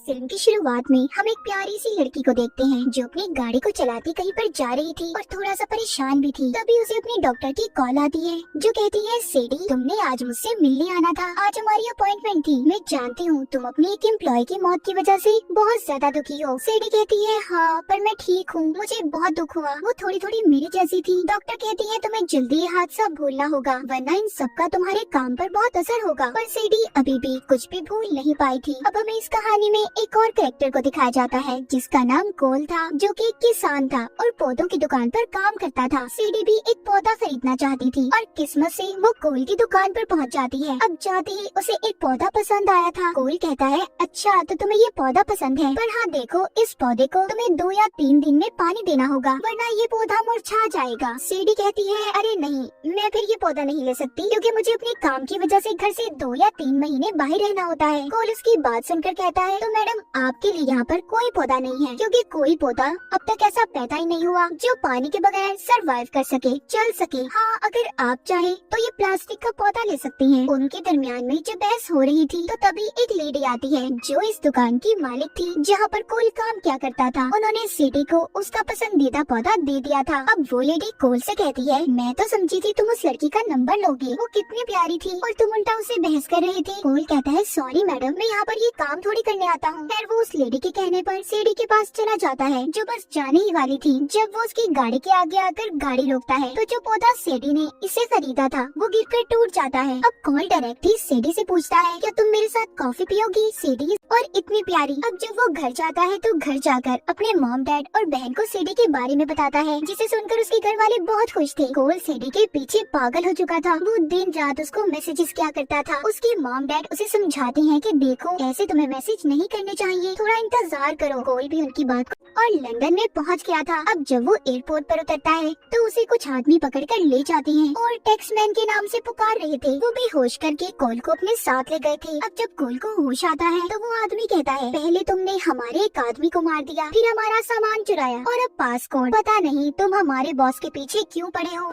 Film की शुरुआत में हम एक प्यारी सी लड़की को देखते हैं जो अपनी गाड़ी को चलाती कहीं पर जा रही थी और थोड़ा सा परेशान भी थी। तभी उसे अपनी डॉक्टर की कॉल आती है जो कहती है, सेडी तुमने आज मुझसे मिलने आना था, आज हमारी अपॉइंटमेंट थी। मैं जानती हूँ तुम अपनी एक एम्प्लॉय की मौत की वजह से बहुत ज्यादा दुखी हो। सेडी कहती है, हाँ पर मैं ठीक हूँ, मुझे बहुत दुख हुआ, वो थोड़ी थोड़ी मेरी जैसी थी। डॉक्टर कहती है, तुम्हें जल्दी ये हादसा भूलना होगा वरना इन सबका तुम्हारे काम पर बहुत असर होगा। पर सेडी अभी भी कुछ भी भूल नहीं पाई थी। अब हमें इस कहानी में एक और कैरेक्टर को दिखाया जाता है जिसका नाम कोल था, जो कि एक किसान था और पौधों की दुकान पर काम करता था। सीडी भी एक पौधा खरीदना चाहती थी और किस्मत से वो कोल की दुकान पर पहुंच जाती है। अब जाते ही उसे एक पौधा पसंद आया था। कोल कहता है, अच्छा तो तुम्हें ये पौधा पसंद है, पर हाँ देखो इस पौधे को तुम्हें 2 या 3 दिन में पानी देना होगा वरना ये पौधा मुरझा जाएगा। सीडी कहती है, अरे नहीं, मैं फिर ये पौधा नहीं ले सकती क्योंकि मुझे अपने काम की वजह से घर से 2 या 3 महीने बाहर रहना होता है। कोल उसकी बात सुनकर कहता है, तो मैडम आपके लिए यहाँ पर कोई पौधा नहीं है क्योंकि कोई पौधा अब तक ऐसा पैदा ही नहीं हुआ जो पानी के बगैर सरवाइव कर सके, चल सके। हाँ अगर आप चाहे तो ये प्लास्टिक का पौधा ले सकती हैं। उनके दरमियान में जब बहस हो रही थी तो तभी एक लेडी आती है जो इस दुकान की मालिक थी जहाँ पर कोल काम क्या करता था। उन्होंने सीडी को उसका पसंदीदा पौधा दे दिया था। अब वो लेडी कोल से कहती है, मैं तो समझी थी तुम उस लड़की का नंबर लोगी, वो कितनी प्यारी थी और तुम उल्टा उसे बहस कर रहे थे। कोल कहता है, सॉरी मैडम, मैं यहाँ पर ये काम थोड़ी करने आता हूँ। फिर वो उस लेडी के कहने पर सीडी के पास चला जाता है जो बस जाने ही वाली थी। जब वो उसकी गाड़ी के आगे आकर गाड़ी रोकता है तो जो पौधा सीडी ने इसे खरीदा था वो गिरकर टूट जाता है। अब कोल डायरेक्ट ही सीडी से पूछता है, क्या तुम मेरे साथ कॉफी पियोगी? सीडी और इतनी प्यारी। अब जब वो घर जाता है तो घर जाकर अपने मॉम डैड और बहन को सीडी के बारे में बताता है जिसे सुनकर उसके घर वाले बहुत खुश थे। कोल सीडी के पीछे पागल हो चुका था, वो दिन रात उसको मैसेजेस किया करता था। उसके मॉम डैड उसे समझाते हैं कि देखो ऐसे तुम्हें मैसेज नहीं करने चाहिए, थोड़ा इंतजार करो। कोल भी उनकी बात और लंदन में पहुंच गया था। अब जब वो एयरपोर्ट पर उतरता है तो उसे कुछ आदमी पकड़कर ले जाते हैं और टैक्समैन के नाम से पुकार रहे थे। वो बेहोश करके कोल को अपने साथ ले गए थे। अब जब कोल को होश आता है तो वो आदमी कहता है, पहले तुमने हमारे एक आदमी को मार दिया, फिर हमारा सामान चुराया और अब पासपोर्ट, पता नहीं तुम हमारे बॉस के पीछे क्यों पड़े हो।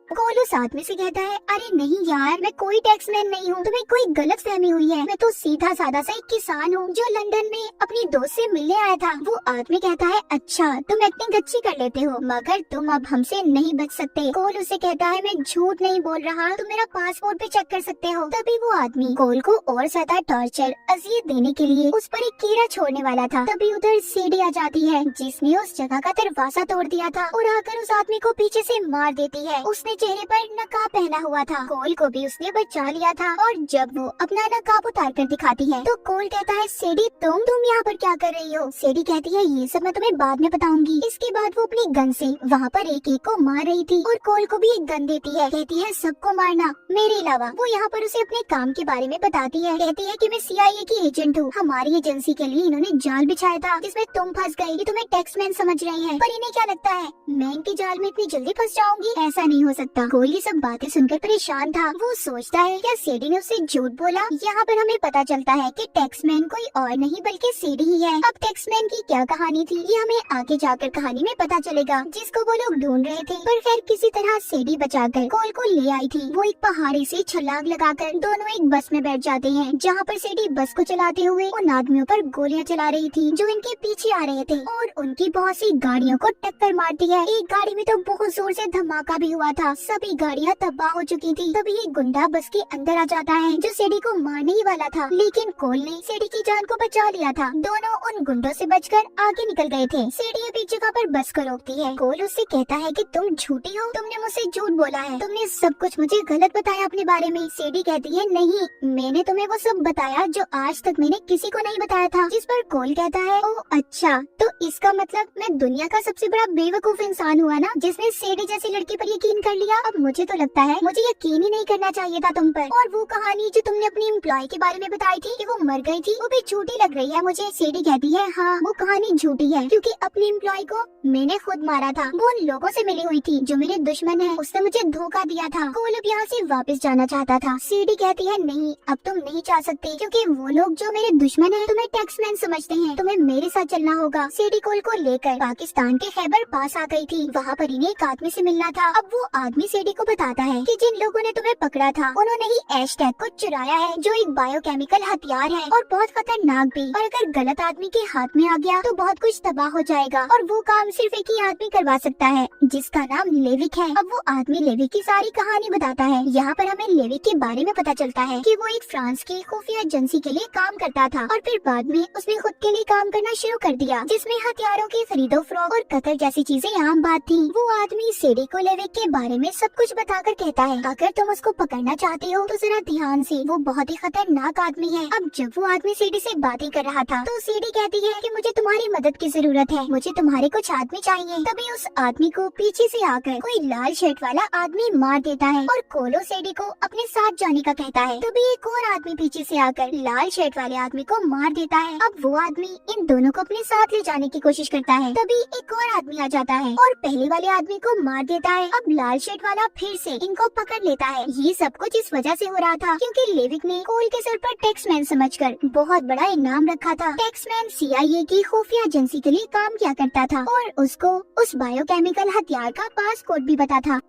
कोल उस आदमी से कहता है, अरे नहीं यार, मैं कोई टैक्समैन नहीं हूँ, तुम्हें कोई गलत फहमी हुई है, मैं तो सीधा साधा सा एक किसान हूँ जो लंदन में अपनी दोस्त से मिलने आया था। वो आदमी कहता है, अच्छा तुम एक्टिंग अच्छी कर लेते हो मगर तुम अब हमसे नहीं बच सकते। कोल उसे कहता है, मैं झूठ नहीं बोल रहा, तुम मेरा पासपोर्ट भी चेक कर सकते हो। तभी वो आदमी कोल को और ज्यादा टॉर्चर अजियत देने के लिए उस पर एक कीड़ा छोड़ने वाला था। तभी उधर सीडी आ जाती है जिसने उस जगह का दरवाजा तोड़ दिया था और आकर उस आदमी को पीछे से मार देती है। उसने चेहरे पर नकाब पहना हुआ था। कोल को भी उसने बचा लिया था और जब वो अपना नकाब उतार कर दिखाती है तो कोल कहता है, सीडी तुम यहाँ पर क्या कर रही हो? सीडी कहती है, ये सब मैं तुम्हें बाद में बताऊंगी। इसके बाद वो अपनी गन से वहाँ पर एक को मार रही थी और कोल को भी एक गन देती है। कहती है, सबको मारना मेरे अलावा। वो यहाँ पर उसे अपने काम के बारे में बताती है। कहती है कि मैं CIA की एजेंट हूँ, हमारी एजेंसी के लिए इन्होंने जाल बिछाया था जिसमें तुम फंस गई। ये तुम्हें टैक्समैन समझ रहे हैं पर इन्हें क्या लगता है मैं इनके जाल में इतनी जल्दी फंस जाऊंगी? ऐसा नहीं हो सकता। कोल ये सब बातें सुनकर परेशान था। वो सोचता है क्या सीडी ने उससे झूठ बोला? यहाँ पर हमें पता चलता है कि टैक्समैन कोई और नहीं बल्कि सीडी ही है। अब टैक्समैन की क्या कहानी थी ये हमें आगे जाकर कहानी में पता चलेगा जिसको वो लोग ढूंढ रहे थे। पर खैर किसी तरह सीडी बचाकर कोल को ले आई थी। वो एक पहाड़ी से छलांग लगाकर दोनों एक बस में बैठ जाते हैं जहाँ पर सीडी बस को चलाते हुए उन आदमियों पर गोलियां चला रही थी जो इनके पीछे आ रहे थे और उनकी बहुत सी गाड़ियों को टक्कर मारती है। एक गाड़ी में तो बहुत जोर से धमाका भी हुआ था, सभी गाड़ियां तबाह हो चुकी थी। तभी एक गुंडा बस के अंदर आ जाता है जो सीडी को मारने ही वाला था, लेकिन कोल ने सीडी की जान को बचा लिया था। दोनों उन गुंडों से बचकर आगे निकल गए थे। सीडी अभी जगह पर बस को रोकती है। कोल उससे कहता है कि तुम झूठी हो, तुमने मुझसे झूठ बोला है, तुमने सब कुछ मुझे गलत बताया अपने बारे में। सीडी कहती है, नहीं, मैंने तुम्हें वो सब बताया जो आज तक मैंने किसी को नहीं बताया था। जिस पर कोल कहता है, ओह अच्छा, तो इसका मतलब मैं दुनिया का सबसे बड़ा बेवकूफ इंसान हुआ ना जिसने सीडी जैसी लड़की पर यकीन कर लिया। अब मुझे तो लगता है मुझे यकीन ही नहीं करना चाहिए था तुम पर। और वो कहानी जो तुमने अपनी एम्प्लॉय के बारे में बताई थी कि वो मर गई थी, वो भी झूठी लग रही है मुझे। सीडी कहती है, हाँ वो कहानी झूठी है क्योंकि अपनी एम्प्लॉय को मैंने खुद मारा था। वो उन लोगों से मिली हुई थी जो मेरे दुश्मन है, उसने मुझे धोखा दिया था। कोल अब यहाँ से वापस जाना चाहता था। सीडी कहती है, नहीं अब तुम नहीं जा सकते क्योंकि वो लोग जो मेरे दुश्मन है तुम्हें टैक्समैन समझते हैं, तुम्हें मेरे साथ चलना होगा। सीडी कोल को लेकर पाकिस्तान के खैबर पास आ गई थी। वहाँ पर इन्हें एक आदमी से मिलना था। अब वो आदमी सेडी को बताता है कि जिन लोगों ने तुम्हें पकड़ा था उन्होंने ही हैशटैग को चुराया है, जो एक बायोकेमिकल हथियार है और बहुत खतरनाक भी, और अगर गलत आदमी के हाथ में आ गया तो बहुत कुछ तबाह हो जाएगा, और वो काम सिर्फ एक ही आदमी करवा सकता है जिसका नाम लेविक है। अब वो आदमी लेविक की सारी कहानी बताता है। यहाँ पर हमें लेविक के बारे में पता चलता है कि वो एक फ्रांस की खुफिया एजेंसी के लिए काम करता था और फिर बाद में उसने खुद के लिए काम करना शुरू कर दिया, जिसमें हथियारों की खरीदो फरोख्त और कत्ल जैसी चीजें आम बात थी। वो आदमी सेडी को लेविक के बारे में सब कुछ बताकर कहता है, अगर तुम उसको पकड़ना चाहते हो तो जरा ध्यान से, वो बहुत ही खतरनाक आदमी है। अब जब वो आदमी सेडी से बातें कर रहा था तो सेडी कहती है कि मुझे तुम्हारी मदद की जरूरत है, मुझे तुम्हारे कुछ आदमी चाहिए। तभी उस आदमी को पीछे से आकर कोई लाल शर्ट वाला आदमी मार देता है और कोलो सेडी को अपने साथ जाने का कहता है। तभी एक और आदमी पीछे से आकर लाल शर्ट वाले आदमी को मार देता है। अब वो आदमी इन दोनों को अपने साथ ले जाने की कोशिश करता है। तभी एक और आदमी आ जाता है और पहले वाले आदमी को मार देता है। अब लाल शर्ट वाला फिर से इनको पकड़ लेता है। ये सब कुछ इस वजह से हो रहा था क्योंकि लेविक ने कोल के सर पर टैक्समैन समझकर बहुत बड़ा इनाम रखा था। टैक्समैन CIA की खुफिया एजेंसी के लिए काम किया करता था और उसको उस बायोकेमिकल हथियार का पासकोड भी पता था।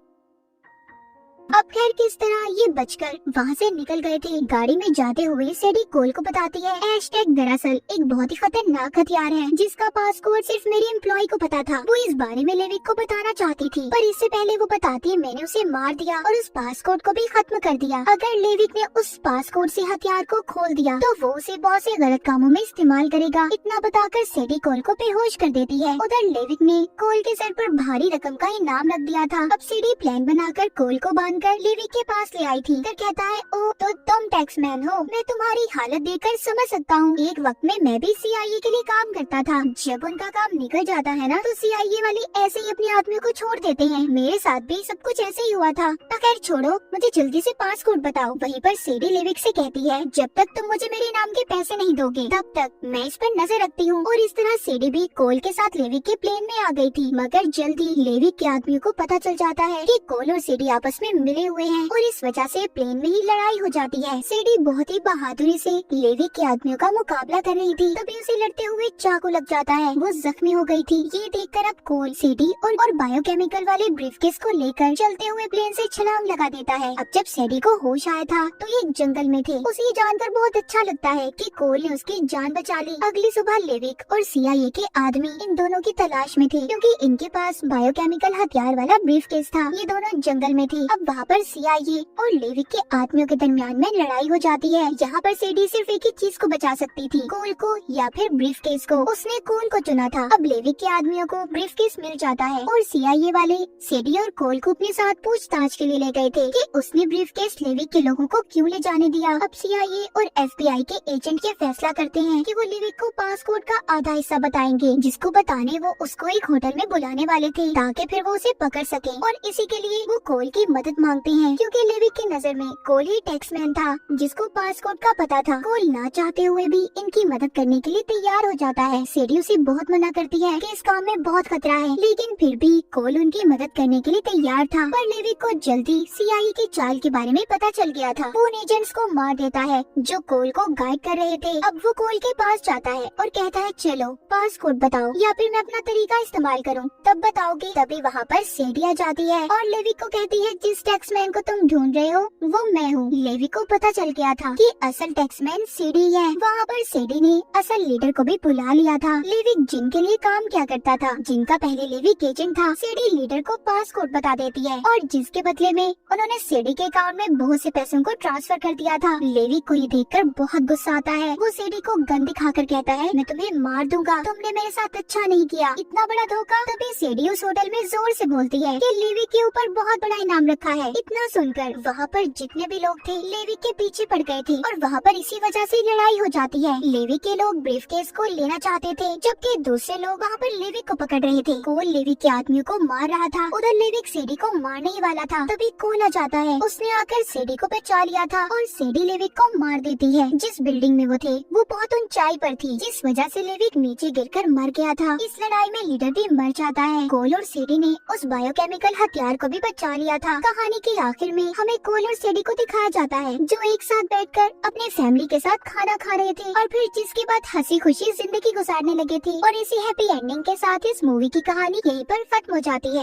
अब खैर किस तरह ये बचकर वहाँ से निकल गए थे। गाड़ी में जाते हुए सेडी कोल को बताती है हैशटैग दरअसल एक बहुत ही खतरनाक हथियार है जिसका पासकोड सिर्फ मेरी एम्प्लॉय को पता था। वो इस बारे में लेविक को बताना चाहती थी, पर इससे पहले वो बताती है मैंने उसे मार दिया और उस पासकोड को भी खत्म कर दिया। अगर लेविक ने उस पासकोड से हथियार को खोल दिया तो वो उसे बहुत से गलत कामों में इस्तेमाल करेगा। इतना बताकर सेडी कोल को बेहोश कर देती है। उधर लेविक ने कोल के सर पर भारी रकम का इनाम रख दिया था। अब सेडी प्लान बनाकर कोल को बांध लेविक के पास ले आई थी। फिर कहता है ओ तो तुम टैक्समैन हो, मैं तुम्हारी हालत देखकर समझ सकता हूँ। एक वक्त में मैं भी CIA के लिए काम करता था। जब उनका काम निकल जाता है ना तो CIA वाले ऐसे ही अपने आदमी को छोड़ देते हैं। मेरे साथ भी सब कुछ ऐसे ही हुआ था। तो खैर छोड़ो, मुझे जल्दी से पासकोड बताओ। वहीं पर सेडी लेविक से कहती है जब तक तुम मुझे मेरे नाम के पैसे नहीं दोगे तब तक मैं इस पर नजर रखती हूँ। और इस तरह सेडी भी कोल के साथ लेविक के प्लेन में आ गई थी। मगर जल्दी लेविक के आदमियों को पता चल जाता है कि कोल और सेडी आपस में मिले हुए हैं और इस वजह से प्लेन में ही लड़ाई हो जाती है। सेडी बहुत ही बहादुरी से लेविक के आदमियों का मुकाबला कर रही थी, तभी उसे लड़ते हुए चाकू लग जाता है। वो जख्मी हो गई थी। ये देखकर अब कोल सेडी और बायोकेमिकल वाले ब्रीफकेस को लेकर चलते हुए प्लेन से छलांग लगा देता है। अब जब सेडी को होश आया था तो ये जंगल में थे। उसे जानकर बहुत अच्छा लगता है कि कोल ने उसकी जान बचा ली। अगली सुबह लेविक और CIA के आदमी इन दोनों की तलाश में थे क्योंकि इनके पास बायोकेमिकल हथियार वाला ब्रीफकेस था। ये दोनों जंगल में थे। अब वहाँ पर CIA और लेविक के आदमियों के दरमियान में लड़ाई हो जाती है। यहाँ पर सेडी सिर्फ एक ही चीज को बचा सकती थी, कोल को या फिर ब्रीफकेस को। उसने कोल को चुना था। अब लेविक के आदमियों को ब्रीफकेस मिल जाता है और CIA वाले सेडी और कोल को अपने साथ पूछताछ के लिए ले गए थे कि उसने ब्रीफकेस लेविक के लोगों को क्यों ले जाने दिया। अब CIA और FBI के एजेंट ये फैसला करते हैं कि वो लेविक को पासपोर्ट का आधा हिस्सा बताएंगे, जिसको बताने वो उसको एक होटल में बुलाने वाले थे ताकि फिर वो उसे पकड़ सके। और इसी के लिए वो कोल की मदद मांगते हैं क्योंकि लेविक की नजर में कोल ही टैक्समैन था जिसको पासपोर्ट का पता था। कोल ना चाहते हुए भी इनकी मदद करने के लिए तैयार हो जाता है। सेडी उसे बहुत मना करती है कि इस काम में बहुत खतरा है, लेकिन फिर भी कोल उनकी मदद करने के लिए तैयार था। पर लेविक को जल्दी CIA की चाल के बारे में पता चल गया था। वो उन एजेंट्स को मार देता है जो कोल को गाइड कर रहे थे। अब वो कोल के पास जाता है और कहता है चलो पासपोर्ट बताओ या फिर मैं अपना तरीका इस्तेमाल करूँ, तब बताओगे। तभी वहाँ पर सेडी आ जाती है और लेविक को कहती है जिस टैक्समैन को तुम ढूंढ रहे हो वो मैं हूँ। लेविक को पता चल गया था कि असल टैक्समैन सेडी है। वहाँ पर सेडी ने असल लीडर को भी बुला लिया था। लेविक जिनके लिए काम किया करता था, जिनका पहले लेविक एजेंट था, सेडी लीडर को पासकोड बता देती है और जिसके बदले में उन्होंने सेडी के अकाउंट में बहुत से पैसों को ट्रांसफर कर दिया था। लेविक को ये देखकर बहुत गुस्सा आता है। वो सेडी को गन दिखाकर कहता है मैं तुम्हें मार दूंगा, तुमने मेरे साथ अच्छा नहीं किया, इतना बड़ा धोखा। तभी सेडी उस होटल में जोर से बोलती है कि लेविक के ऊपर बहुत बड़ा इनाम रखा है। इतना सुनकर वहाँ पर जितने भी लोग थे लेविक के पीछे पड़ गए थे और वहाँ पर इसी वजह से लड़ाई हो जाती है। लेविक के लोग ब्रीफकेस को लेना चाहते थे जबकि दूसरे लोग वहाँ पर लेविक को पकड़ रहे थे। कोल लेविक के आदमियों को मार रहा था, उधर लेविक सेडी को मारने ही वाला था। तभी कोल आ जाता है। उसने आकर सेडी को बचा लिया था और सेडी लेविक को मार देती है। जिस बिल्डिंग में वो थे वो बहुत ऊंचाई पर थी, जिस वजह से लेविक नीचे गिरकर मर गया था। इस लड़ाई में लीडर भी मर जाता है। कोल और सेडी ने उस बायोकेमिकल हथियार को भी बचा लिया था। कहानी के आखिर में हमें कोल और सेडी को दिखाया जाता है जो एक साथ बैठकर अपने फैमिली के साथ खाना खा रहे थे और फिर जिसके बाद हंसी खुशी जिंदगी गुजारने लगे थे। और इसी हैप्पी एंडिंग के साथ इस मूवी की कहानी यहीं पर खत्म हो जाती है।